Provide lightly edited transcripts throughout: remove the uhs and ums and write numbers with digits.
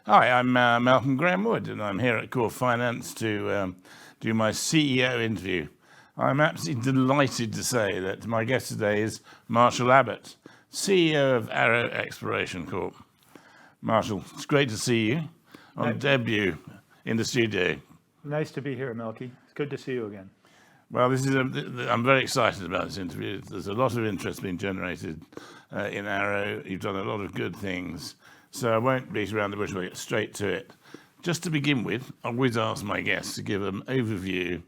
Hi, I'm Malcolm Graham Wood, and I'm here at Core Finance to do my CEO interview. I'm absolutely delighted to say that my guest today is Marshall Abbott, CEO of Arrow Exploration Corp. Marshall, it's great to see you on debut in the studio. Nice to be here, Melky. It's good to see you again. Well, I'm very excited about this interview. There's a lot of interest being generated in Arrow. You've done a lot of good things. So I won't beat around the bush, we'll get straight to it. Just to begin with, I always ask my guests to give an overview,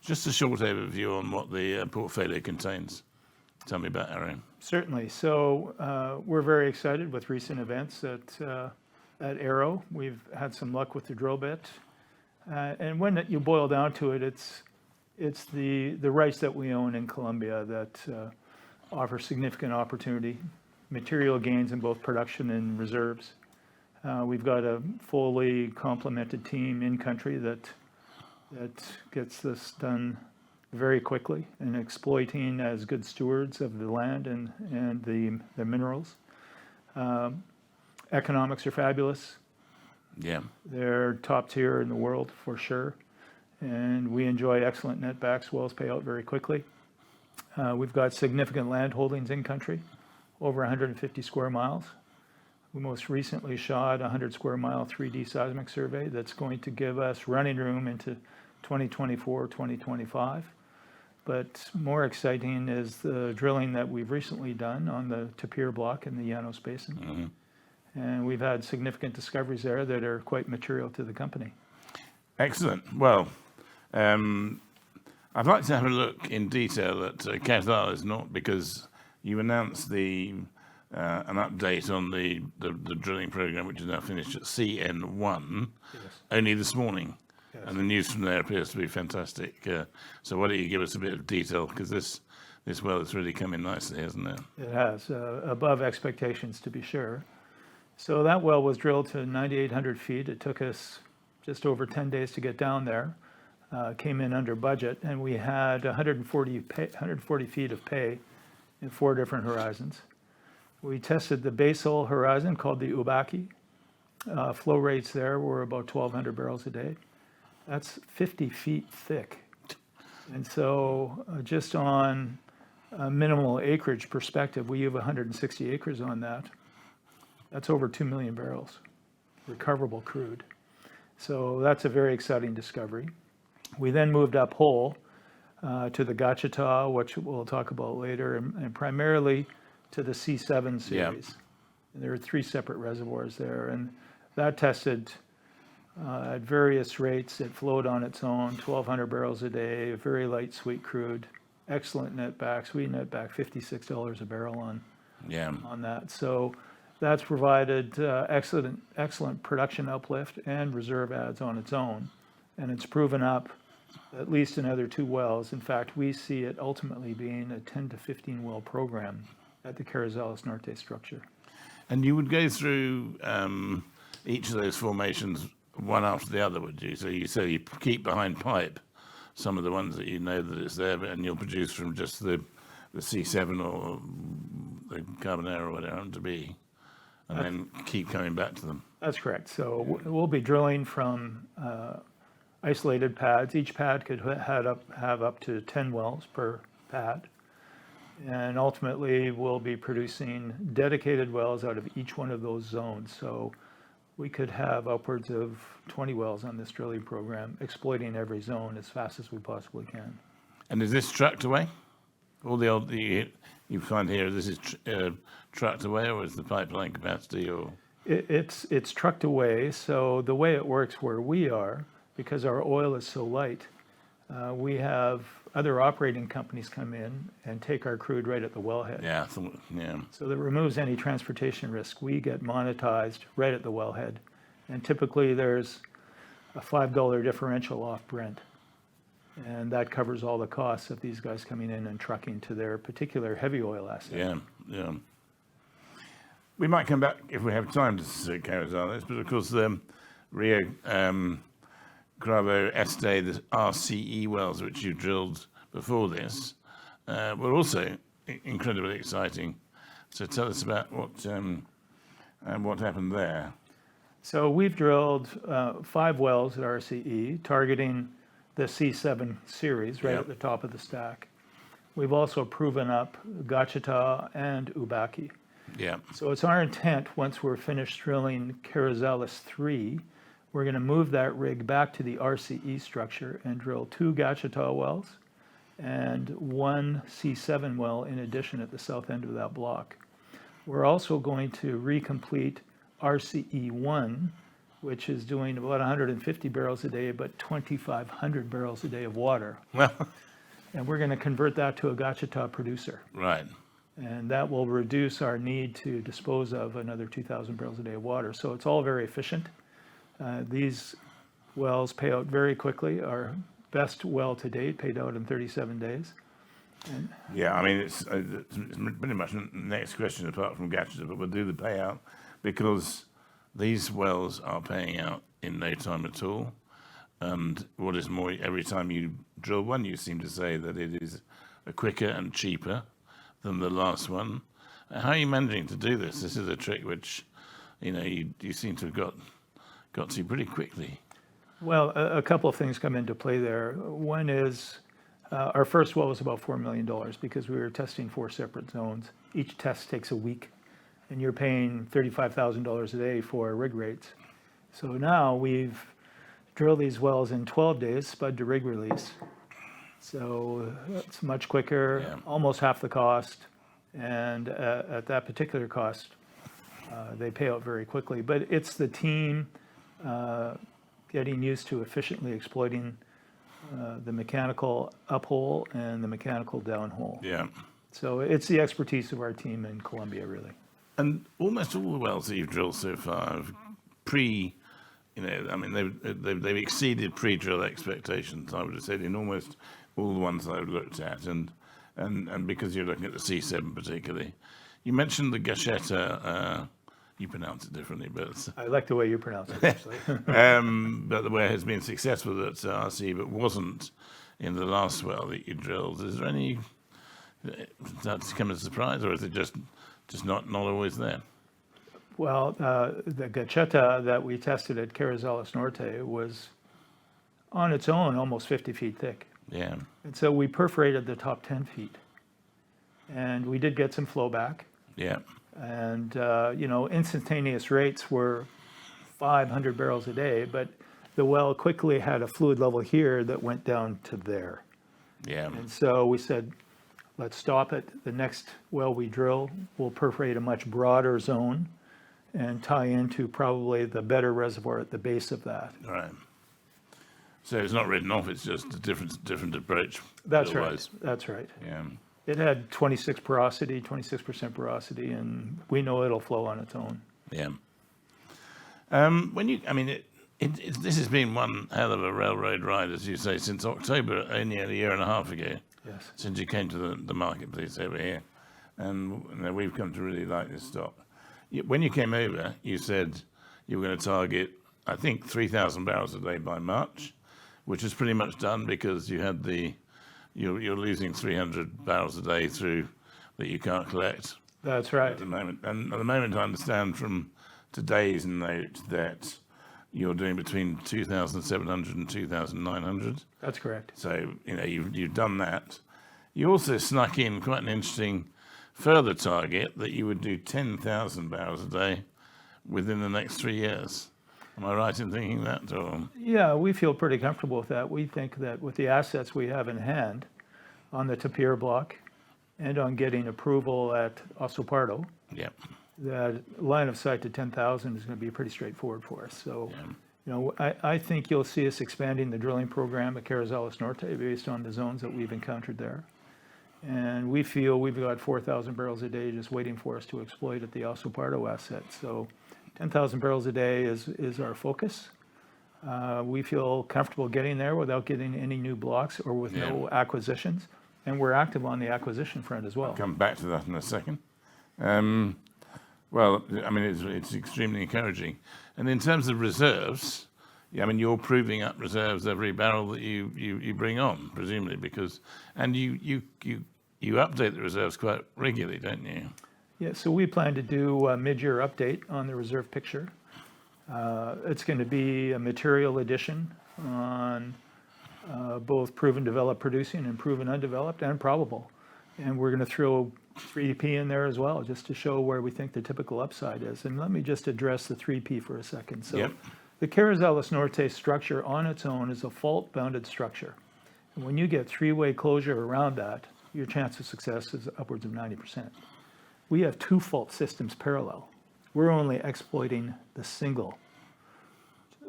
just a short overview on what the portfolio contains. Tell me about Arrow. Certainly. So we're very excited with recent events at Arrow. We've had some luck with the drill bit. And when you boil down to it, it's the rights that we own in Colombia that offer significant opportunity, material gains in both production and reserves. We've got a fully complemented team in country that gets this done very quickly and exploiting as good stewards of the land and the minerals. Economics are fabulous. Yeah. They're top tier in the world for sure. And we enjoy excellent netbacks. Wells pay out very quickly. We've got significant land holdings in country, over 150 square miles. We most recently shot a 100 square mile 3D seismic survey that's going to give us running room into 2024, 2025. But more exciting is the drilling that we've recently done on the Tapir block in the Llanos Basin. Mm-hmm. And we've had significant discoveries there that are quite material to the company. Excellent. Well, I'd like to have a look in detail at Qatar, not because you announced an update on the drilling program, which is now finished at CN1, Yes. only this morning. Yes. And the news from there appears to be fantastic. So why don't you give us a bit of detail, because this well has really come in nicely, hasn't it? It has, above expectations to be sure. So that well was drilled to 9,800 feet. It took us just over 10 days to get down there. Came in under budget, and we had 140 feet of pay in 4 different horizons. We tested the basal horizon called the Ubaki. Flow rates there were about 1,200 barrels a day. That's 50 feet thick. And so just on a minimal acreage perspective, we have 160 acres on that. That's over 2 million barrels, recoverable crude. So that's a very exciting discovery. We then moved up hole to the Gachetta, which we'll talk about later, and primarily to the C7 series. Yeah. And there are 3 separate reservoirs there, and that tested at various rates. It flowed on its own, 1,200 barrels a day, very light sweet crude, excellent netbacks. We net back $56 a barrel on that. So that's provided excellent production uplift and reserve adds on its own, and it's proven up at least another 2 wells. In fact, we see it ultimately being a 10 to 15 well program at the Carrizales Norte structure. And you would go through each of those formations one after the other, would you? So you keep behind pipe some of the ones that you know that it's there, and you'll produce from just the C7 or the Carbonara or whatever it to be, and then keep coming back to them. That's correct. So we'll be drilling from isolated pads. Each pad could have up to 10 wells per pad. And ultimately, we'll be producing dedicated wells out of each one of those zones. So we could have upwards of 20 wells on this drilling program, exploiting every zone as fast as we possibly can. And is this trucked away? All the you find here, this is trucked away, or is the pipeline capacity, or? It's trucked away. So the way it works where we are, because our oil is so light, we have other operating companies come in and take our crude right at the wellhead. Yeah. So that removes any transportation risk. We get monetized right at the wellhead. And typically there's a $5 differential off Brent. And that covers all the costs of these guys coming in and trucking to their particular heavy oil asset. Yeah. We might come back if we have time to Carrizales, but of course the Rio Bravo Este, the RCE wells, which you drilled before this, were also incredibly exciting. So tell us about what happened there. So we've drilled 5 wells at RCE, targeting the C7 series right Yep. at the top of the stack. We've also proven up Gachetta and Ubaki. Yeah. So it's our intent, once we're finished drilling Carrizales 3, we're going to move that rig back to the RCE structure and drill 2 Gachetta wells and 1 C7 well in addition at the south end of that block. We're also going to recomplete RCE1, which is doing about 150 barrels a day, but 2,500 barrels a day of water. Well, And we're going to convert that to a Gachetta producer. right. And that will reduce our need to dispose of another 2,000 barrels a day of water. So it's all very efficient. These wells pay out very quickly. Our best well to date paid out in 37 days. Yeah, I mean, it's pretty much the next question apart from Gachetta, but we'll do the payout because these wells are paying out in no time at all. And what is more, every time you drill one, you seem to say that it is quicker and cheaper than the last one. How are you managing to do this? This is a trick which, you seem to have got to pretty quickly. Well, a couple of things come into play there. One is our first well was about $4 million because we were testing 4 separate zones. Each test takes a week, and you're paying $35,000 a day for rig rates. So now we've drilled these wells in 12 days, spud to rig release. So it's much quicker, Yeah. almost half the cost, and at that particular cost, they pay out very quickly. But it's the team getting used to efficiently exploiting the mechanical uphole and the mechanical downhole. Yeah. So it's the expertise of our team in Colombia, really. And almost all the wells that you've drilled so far have they've exceeded pre-drill expectations, I would have said, in almost all the ones that I've looked at. And because you're looking at the C7 particularly. You mentioned the Gachetta, you pronounce it differently, but I like the way you pronounce it, actually. but the way it has been successful at RC, but wasn't in the last well that you drilled. Is there any, that's come as a surprise, or is it just not always there? Well, the Gachetta that we tested at Carrizales Norte was on its own almost 50 feet thick. Yeah. And so we perforated the top 10 feet. And we did get some flow back. Yeah. And, instantaneous rates were 500 barrels a day, but the well quickly had a fluid level here that went down to there. Yeah. And so we said, let's stop it. The next well we drill, we'll perforate a much broader zone and tie into probably the better reservoir at the base of that. All right. So it's not written off, it's just a different approach. That's otherwise. right. That's right. Yeah. It had 26% porosity, and we know it'll flow on its own. Yeah. This has been one hell of a railroad ride, as you say, since October, only a year and a half ago. Yes. Since you came to the marketplace over here. And we've come to really like this stock. When you came over, you said you were going to target, I think, 3,000 barrels a day by March, which is pretty much done because you had you're losing 300 barrels a day through that you can't collect That's right. at the moment. And at the moment, I understand from today's note that you're doing between 2,700 and 2,900. That's correct. So, you've done that. You also snuck in quite an interesting further target that you would do 10,000 barrels a day within the next 3 years. Am I right in thinking that? Or? Yeah, we feel pretty comfortable with that. We think that with the assets we have in hand on the Tapir block and on getting approval at Oso Pardo, Yeah. that line of sight to 10,000 is going to be pretty straightforward for us. So, I think you'll see us expanding the drilling program at Carrizales Norte based on the zones that we've encountered there. And we feel we've got 4,000 barrels a day just waiting for us to exploit at the Oso Pardo asset. So 10,000 barrels a day is our focus. We feel comfortable getting there without getting any new blocks or with no acquisitions. And we're active on the acquisition front as well. I'll come back to that in a second. It's extremely encouraging. And in terms of reserves, you're proving up reserves every barrel that you bring on, presumably, and you update the reserves quite regularly, don't you? Yeah, so we plan to do a mid-year update on the reserve picture. It's going to be a material addition on both proven developed producing and proven undeveloped and probable. And we're going to throw 3P in there as well, just to show where we think the typical upside is. And let me just address the 3P for a second. So Yep. the Carrizales Norte structure on its own is a fault-bounded structure. And when you get three-way closure around that, your chance of success is upwards of 90%. We have two fault systems parallel. We're only exploiting the single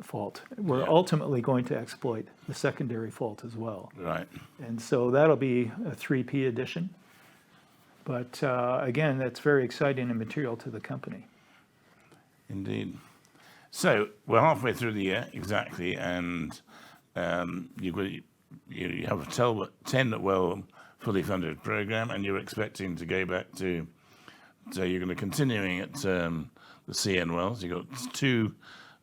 fault. We're ultimately going to exploit the secondary fault as well. Right. And so that'll be a 3P addition. But again, that's very exciting and material to the company. Indeed. So we're halfway through the year, exactly, and you have a 10-well fully funded program, and you're expecting to go back to, so you're going to continuing at the CN wells. You got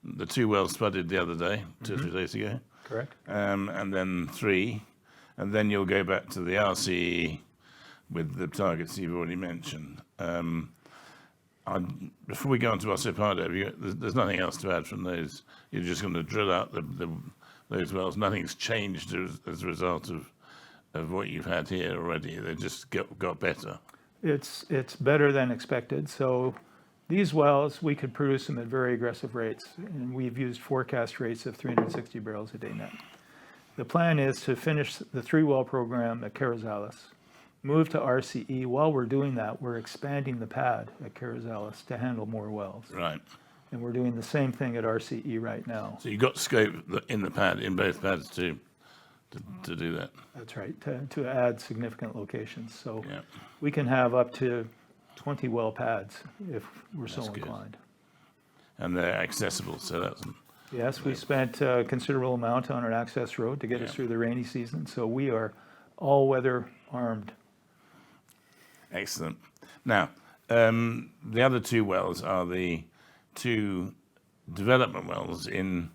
the two wells spudded the other day, 2 or 3 days ago. Correct. And then 3, and then you'll go back to the RCE with the targets you've already mentioned. Before we go on to Ossipado, there's nothing else to add from those. You're just going to drill out those wells. Nothing's changed as a result of what you've had here already. They just got better. It's better than expected. So these wells, we could produce them at very aggressive rates, and we've used forecast rates of 360 barrels a day net. The plan is to finish the 3-well program at Carrizales, move to RCE. While we're doing that, we're expanding the pad at Carrizales to handle more wells. Right. And we're doing the same thing at RCE right now. So you've got scope in both pads to do that. That's right, to add significant locations. So Yeah. we can have up to 20 well pads if we're so That's good. inclined. And they're accessible, so that's Yes, we spent a considerable amount on an access road to get us Yeah. through the rainy season, so we are all-weather armed. excellent. Now, the other 2 wells are the 2 development wells in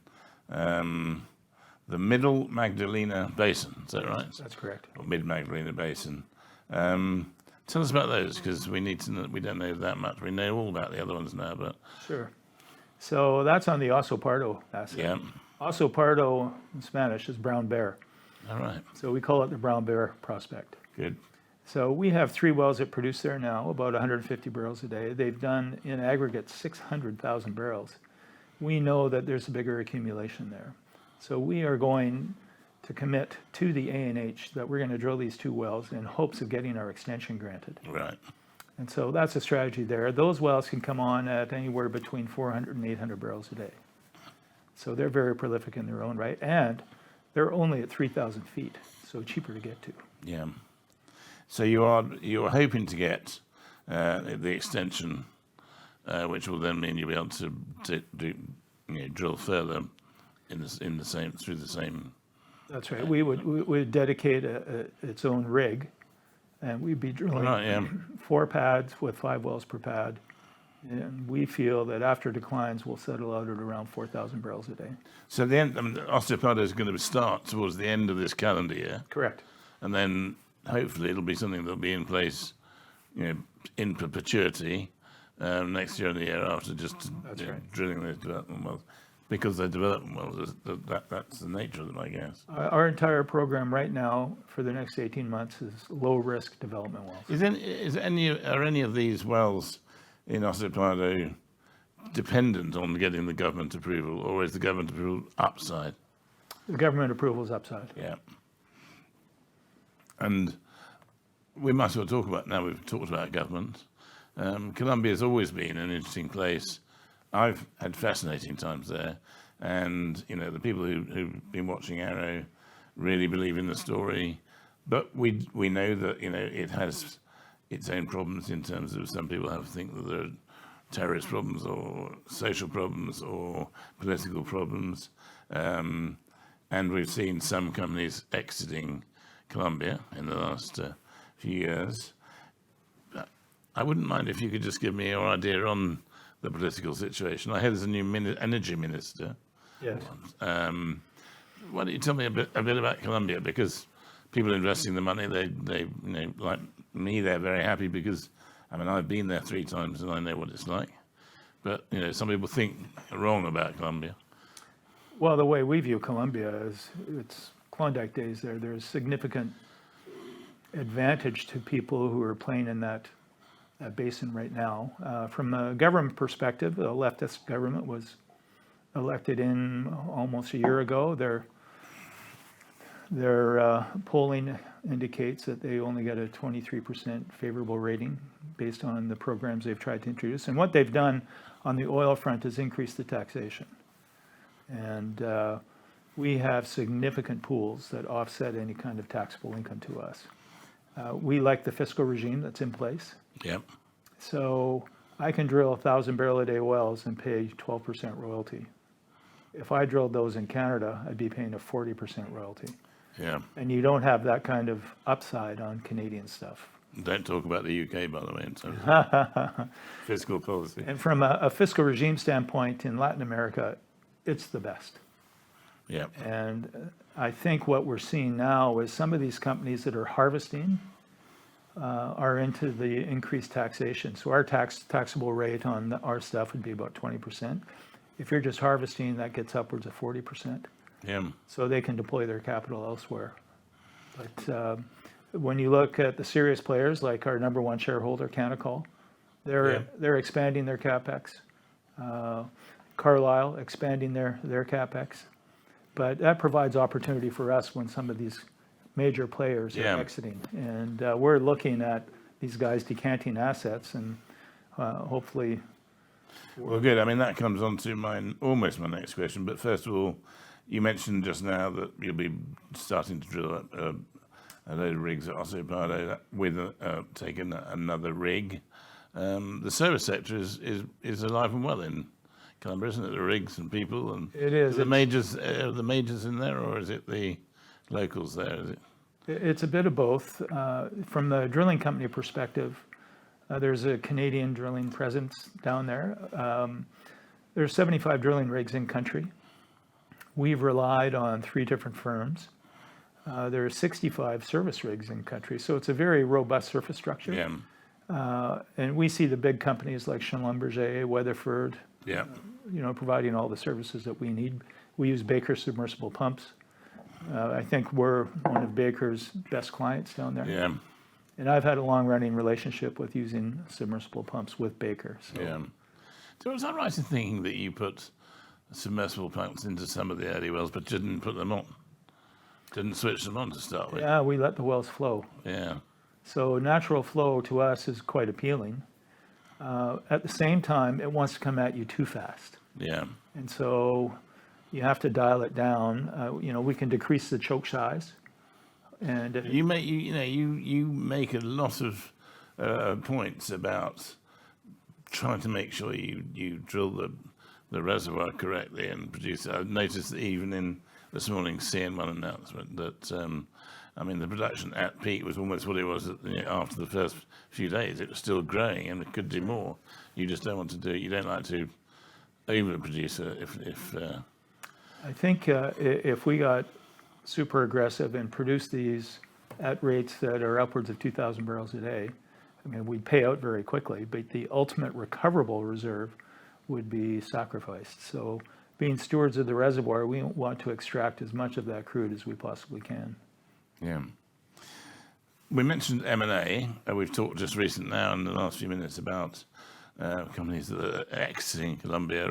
the middle Magdalena Basin. Is that right? That's correct. Or mid Magdalena Basin. Tell us about those, because we need to know, we don't know that much. We know all about the other ones now, but Sure. So that's on the Oso Pardo asset. yeah. Oso Pardo in Spanish is brown bear. All right. So we call it the brown bear prospect. Good. So we have 3 wells that produce there now, about 150 barrels a day. They've done in aggregate 600,000 barrels. We know that there's a bigger accumulation there. So we are going to commit to the ANH that we're going to drill these 2 wells in hopes of getting our extension granted. Right. And so that's a strategy there. Those wells can come on at anywhere between 400 and 800 barrels a day. So they're very prolific in their own right. And they're only at 3,000 feet, so cheaper to get to. Yeah. So you're hoping to get the extension, which will then mean you'll be able to do, drill further in the same through the same. That's right. We would dedicate its own rig, and we'd be drilling Right, yeah. 4 pads with 5 wells per pad. And we feel that after declines, we'll settle out at around 4,000 barrels a day. So the end, Ossipado is going to start towards the end of this calendar year, Correct. and then hopefully it'll be something that'll be in place, in perpetuity next year and the year after, just That's right. drilling those development wells. Because they're development wells, that's the nature of them, I guess. Our entire program right now for the next 18 months is low-risk development wells. Are any of these wells in Ossipado dependent on getting the government approval, or is the government approval upside? The government approval is upside. Yeah. And we might as well talk about, now we've talked about government. Colombia has always been an interesting place. I've had fascinating times there, and the people who've been watching Arrow really believe in the story. But we know that it has its own problems in terms of some people think that there are terrorist problems or social problems or political problems, and we've seen some companies exiting Colombia in the last few years. I wouldn't mind if you could just give me your idea on the political situation. I hear there's a new energy minister. Yes. Why don't you tell me a bit about Colombia? Because people investing the money, they like me, they're very happy because I've been there 3 times and I know what it's like. But some people think wrong about Colombia. Well, the way we view Colombia is it's Klondike Days there. There's significant advantage to people who are playing in that basin right now. From a government perspective, the leftist government was elected in almost a year ago. Their polling indicates that they only get a 23% favorable rating based on the programs they've tried to introduce. And what they've done on the oil front is increase the taxation. And we have significant pools that offset any kind of taxable income to us. We like the fiscal regime that's in place. Yep. So I can drill 1,000 barrel a day wells and pay 12% royalty. If I drilled those in Canada, I'd be paying a 40% royalty. Yeah. And you don't have that kind of upside on Canadian stuff. Don't talk about the UK, by the way, in terms of fiscal policy. And from a fiscal regime standpoint in Latin America, it's the best. Yeah. And I think what we're seeing now is some of these companies that are harvesting are into the increased taxation. So our taxable rate on our stuff would be about 20%. If you're just harvesting, that gets upwards of 40%. Yeah. So they can deploy their capital elsewhere. But when you look at the serious players, like our number one shareholder, Canacol, they're expanding their capex. Carlyle expanding their capex. But that provides opportunity for us when some of these major players are exiting. And we're looking at these guys decanting assets and hopefully. Well, good. I mean, that comes on to almost my next question. But first of all, you mentioned just now that you'll be starting to drill a load of rigs at Oso Pardo with taking another rig. The service sector is alive and well in Colombia, isn't it? The rigs and people and it is. Are the majors in there, or is it the locals there? Is it? It's a bit of both. From the drilling company perspective, there's a Canadian drilling presence down there. There's 75 drilling rigs in country. We've relied on 3 different firms. There are 65 service rigs in country, so it's a very robust surface structure. Yeah. And we see the big companies like Schlumberger, Weatherford, Yeah. Providing all the services that we need. We use Baker submersible pumps. I think we're one of Baker's best clients down there. Yeah. And I've had a long-running relationship with using submersible pumps with Baker. So. Yeah. So was I right in thinking that you put submersible pumps into some of the early wells, but didn't put them on? Didn't switch them on to start with? Yeah, we let the wells flow. Yeah. So natural flow to us is quite appealing. At the same time, it wants to come at you too fast. Yeah. And so you have to dial it down. We can decrease the choke size. And You make a lot of points about trying to make sure you drill the reservoir correctly and produce it. I've noticed that even in this morning's CN1 announcement that the production at peak was almost what it was after the first few days. It was still growing and it could do more. You just don't want to do it. You don't like to overproduce it. I think if we got super aggressive and produced these at rates that are upwards of 2,000 barrels a day, we'd pay out very quickly, but the ultimate recoverable reserve would be sacrificed. So being stewards of the reservoir, we want to extract as much of that crude as we possibly can. Yeah. We mentioned M&A. We've talked just recently now in the last few minutes about companies that are exiting Colombia,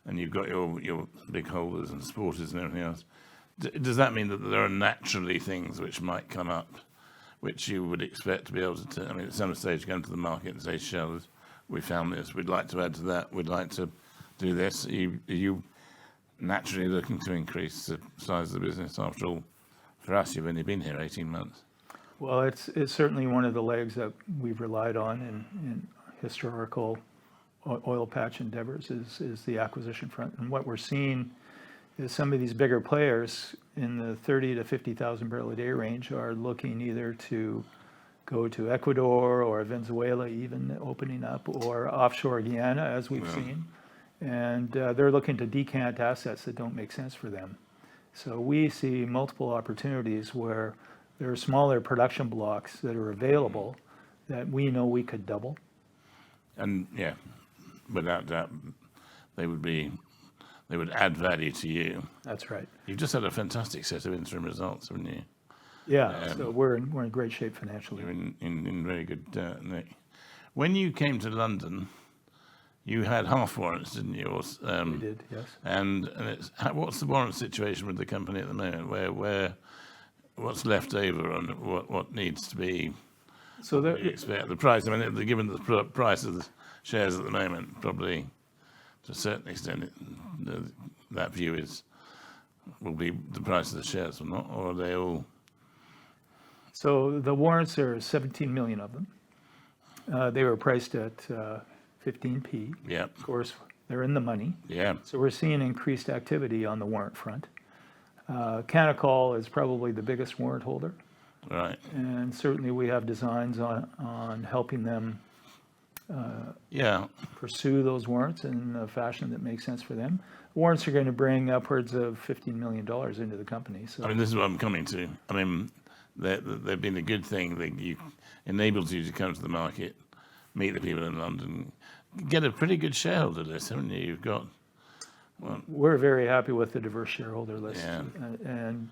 and you've got your big holders and supporters and everything else. Does that mean that there are naturally things which might come up, which you would expect to be able to? At some stage, go into the market and say, "Shareholders, we found this. We'd like to add to that. We'd like to do this." Are you naturally looking to increase the size of the business? After all, for us, you've only been here 18 months. Well, it's certainly one of the legs that we've relied on in historical oil patch endeavors is the acquisition front. And what we're seeing is some of these bigger players in the 30 to 50,000 barrel a day range are looking either to go to Ecuador or Venezuela, even opening up, or offshore Guyana, as we've seen. And they're looking to decant assets that don't make sense for them. So we see multiple opportunities where there are smaller production blocks that are available that we know we could double. And without doubt, they would add value to you. That's right. You've just had a fantastic set of interim results, haven't you? Yeah, so we're in great shape financially. You're in very good nick. When you came to London, you had half warrants, didn't you? We did, yes. And what's the warrant situation with the company at the moment? What's left over and what needs to be? So We expect the price. I mean, given the price of the shares at the moment, probably to a certain extent, that view will be the price of the shares, or not, or are they all? So the warrants, there are 17 million of them. They were priced at 15p. Yeah, Of course, they're in the money. yeah, So we're seeing increased activity on the warrant front. Canacol is probably the biggest warrant holder, right, and certainly we have designs on helping them yeah, pursue those warrants in a fashion that makes sense for them. Warrants are going to bring upwards of $15 million into the company. So I mean, this is what I'm coming to. I mean, they've been a good thing. They enabled you to come to the market, meet the people in London, get a pretty good shareholder list, haven't you? You've got. we're very happy with the diverse shareholder list. Yeah. And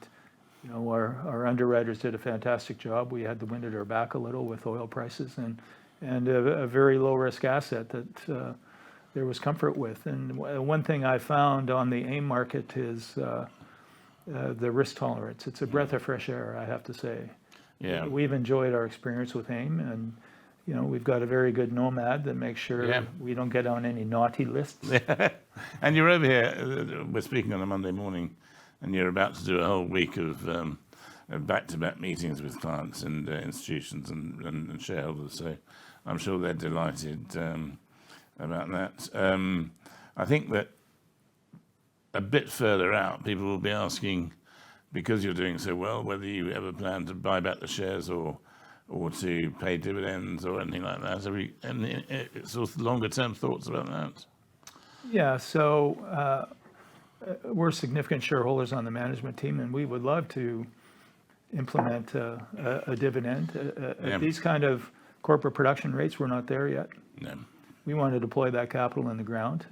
you know, our underwriters did a fantastic job. We had the wind at our back a little with oil prices and a very low risk asset that there was comfort with. And one thing I found on the AIM market is the risk tolerance. It's a breath of fresh air, I have to say. Yeah. We've enjoyed our experience with AIM, and you know, we've got a very good nomad that makes sure Yeah. we don't get on any naughty lists. And you're over here, we're speaking on a Monday morning, and you're about to do a whole week of back-to-back meetings with clients and institutions and shareholders, so I'm sure they're delighted about that. I think that a bit further out, people will be asking, because you're doing so well, whether you ever plan to buy back the shares or to pay dividends or anything like that. Any sort of longer-term thoughts about that? Yeah, so we're significant shareholders on the management team, and we would love to implement a dividend. Yeah. At these kind of corporate production rates, we're not there yet. No. We want to deploy that capital in the ground.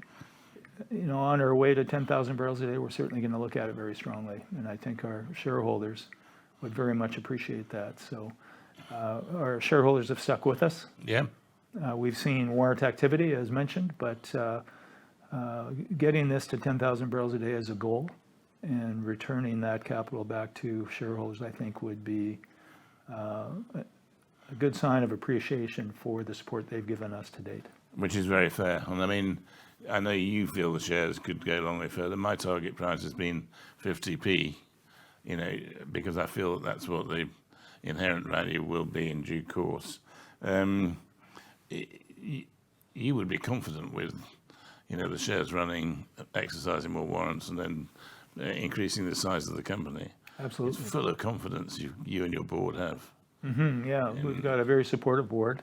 You know, on our way to 10,000 barrels a day, we're certainly going to look at it very strongly, and I think our shareholders would very much appreciate that. So our shareholders have stuck with us. Yeah. We've seen warrant activity, as mentioned, but getting this to 10,000 barrels a day as a goal and returning that capital back to shareholders, I think, would be a good sign of appreciation for the support they've given us to date. Which is very fair. And I mean, I know you feel the shares could go a long way further. My target price has been 50p, you know, because I feel that that's what the inherent value will be in due course. You would be confident with, you know, the shares running, exercising more warrants, and then increasing the size of the company. Absolutely. It's full of confidence you and your board have. Yeah, we've got a very supportive board.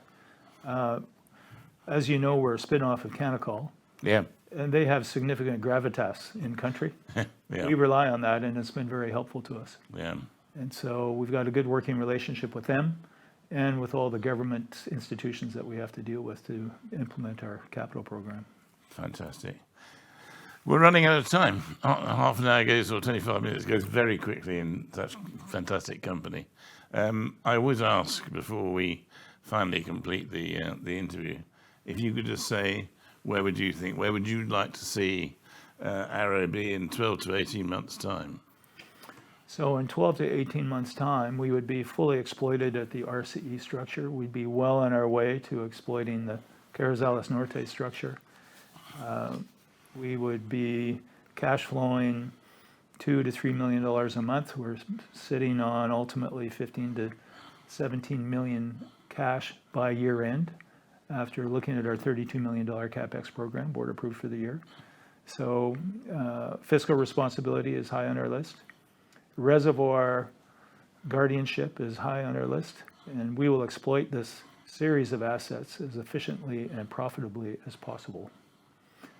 As you know, we're a spin-off of Canacol, Yeah. and they have significant gravitas in country. Yeah. We rely on that, and it's been very helpful to us. Yeah. And so we've got a good working relationship with them and with all the government institutions that we have to deal with to implement our capital program. Fantastic. We're running out of time. Half an hour goes, or 25 minutes goes very quickly in such fantastic company. I always ask before we finally complete the interview, if you could just say, where would you like to see Arrow be in 12 to 18 months' time? So in 12 to 18 months' time, we would be fully exploited at the RCE structure. We'd be well on our way to exploiting the Carrizales Norte structure. We would be cash flowing $2 to $3 million a month. We're sitting on ultimately 15 to 17 million cash by year end after looking at our $32 million CapEx program, board approved for the year. So fiscal responsibility is high on our list. Reservoir guardianship is high on our list, and we will exploit this series of assets as efficiently and profitably as possible.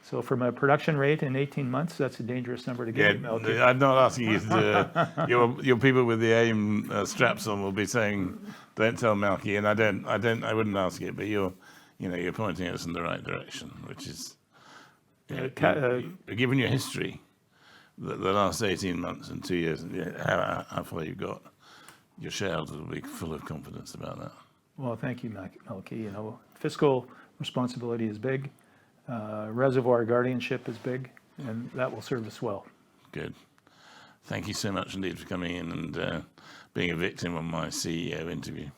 So from a production rate in 18 months, that's a dangerous number to get. Yeah, I'm not asking you to your people with the AIM straps on will be saying, don't tell Malky, and I wouldn't ask it, but you're pointing us in the right direction, which is, given your history, the last 18 months and 2 years, how far you've got, your shareholders will be full of confidence about that. Well, thank you, Melky. Fiscal responsibility is big. Reservoir guardianship is big, and that will serve us well. Good. Thank you so much indeed for coming in and being a victim of my CEO interview.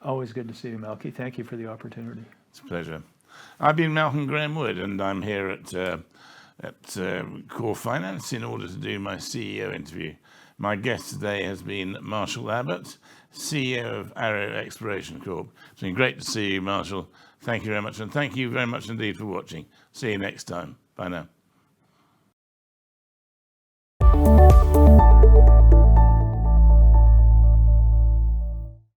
Always good to see you, Melky. Thank you for the opportunity. It's a pleasure. I've been Malcolm Graham Wood, and I'm here at Core Finance in order to do my CEO interview. My guest today has been Marshall Abbott, CEO of Arrow Exploration Corp. It's been great to see you, Marshall. Thank you very much, and thank you very much indeed for watching. See you next time. Bye now.